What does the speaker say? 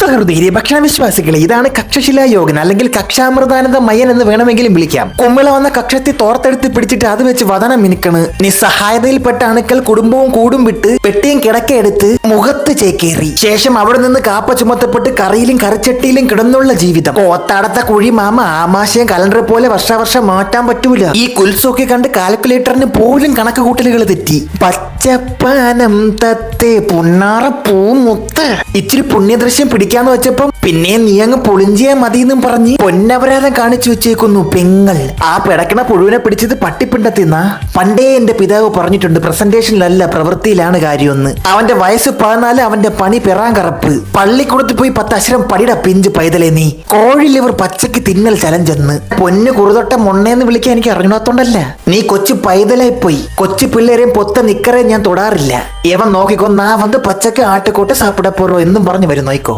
സഹൃദയ ഭക്ഷണ വിശ്വാസികളെ, ഇതാണ് കക്ഷശിലാ യോഗൻ അല്ലെങ്കിൽ കക്ഷാമൃതാനന്ദ മയൻ എന്ന് വേണമെങ്കിലും വിളിക്കാം. കുമ്മിള വന്ന കക്ഷത്തി തോർത്തെടുത്ത് പിടിച്ചിട്ട് അത് വെച്ച് വതനം മിനുക്കണ്. നിസ്സഹായതയിൽപ്പെട്ട അണുക്കൾ കുടുംബവും കൂടും വിട്ട് പെട്ടിയും കിടക്കയെടുത്ത് മുഖത്ത് ചേക്കേറി. ശേഷം അവിടെ നിന്ന് കാപ്പ ചുമത്തപ്പെട്ട് കറിയിലും കറിച്ചട്ടിയിലും കിടന്നുള്ള ജീവിതം. കോത്താടത്ത കുഴി മാമ ആമാശയം കലണ്ടർ പോലെ വർഷാവർഷം മാറ്റാൻ പറ്റൂല. ഈ കുൽസൊക്കെ കണ്ട് കാൽക്കുലേറ്ററിന് പോലും കണക്ക് കൂട്ടലുകൾ തെറ്റി. പച്ചപ്പാനം തത്തേ പുണ്ണാറ പൂമുത്ത്. ഇച്ചിരി പുണ്യദൃശ്യം പിടിക്കാന്ന് വെച്ചപ്പം പിന്നെ നീ അങ്ങ് പൊളിഞ്ചിയാ മതിയെന്നും പറഞ്ഞ് പൊന്നപരാധം കാണിച്ചു വെച്ചേക്കുന്നു പെങ്ങൾ. ആ പിടക്കണ പുഴുവിനെ പിടിച്ചത് പട്ടിപ്പിണ്ടത്തിന്നാ. പണ്ടേ എന്റെ പിതാവ് പറഞ്ഞിട്ടുണ്ട്, പ്രസന്റേഷനിലല്ല പ്രവൃത്തിയിലാണ് കാര്യമെന്ന്. അവന്റെ വയസ്സ് 14, അവന്റെ പണി പെറാൻ കറപ്പ്. പള്ളിക്കൂടത്തിൽ പോയി 10 അക്ഷരം പടിയുടെ പിഞ്ച് പൈതലേ നീ. കോഴി ലിവർ പച്ചക്ക് തിന്നൽ ചലഞ്ചെന്ന്. പൊന്ന് കുറുതൊട്ട മൊണ്ണേന്ന് വിളിക്കാൻ എനിക്ക് അറിഞ്ഞാത്തോണ്ടല്ല. നീ കൊച്ചു പൈതലായി പോയി. കൊച്ചു പിള്ളേരെയും പൊത്ത നിക്കറേ ഞാൻ തൊടാറില്ല. എവൻ നോക്കിക്കോ, നാ വന്ന് പച്ചക്ക് ആട്ടുകോട്ട് സാപ്പിട പോറോ എന്നും പറഞ്ഞു വരും നോയിക്കോ.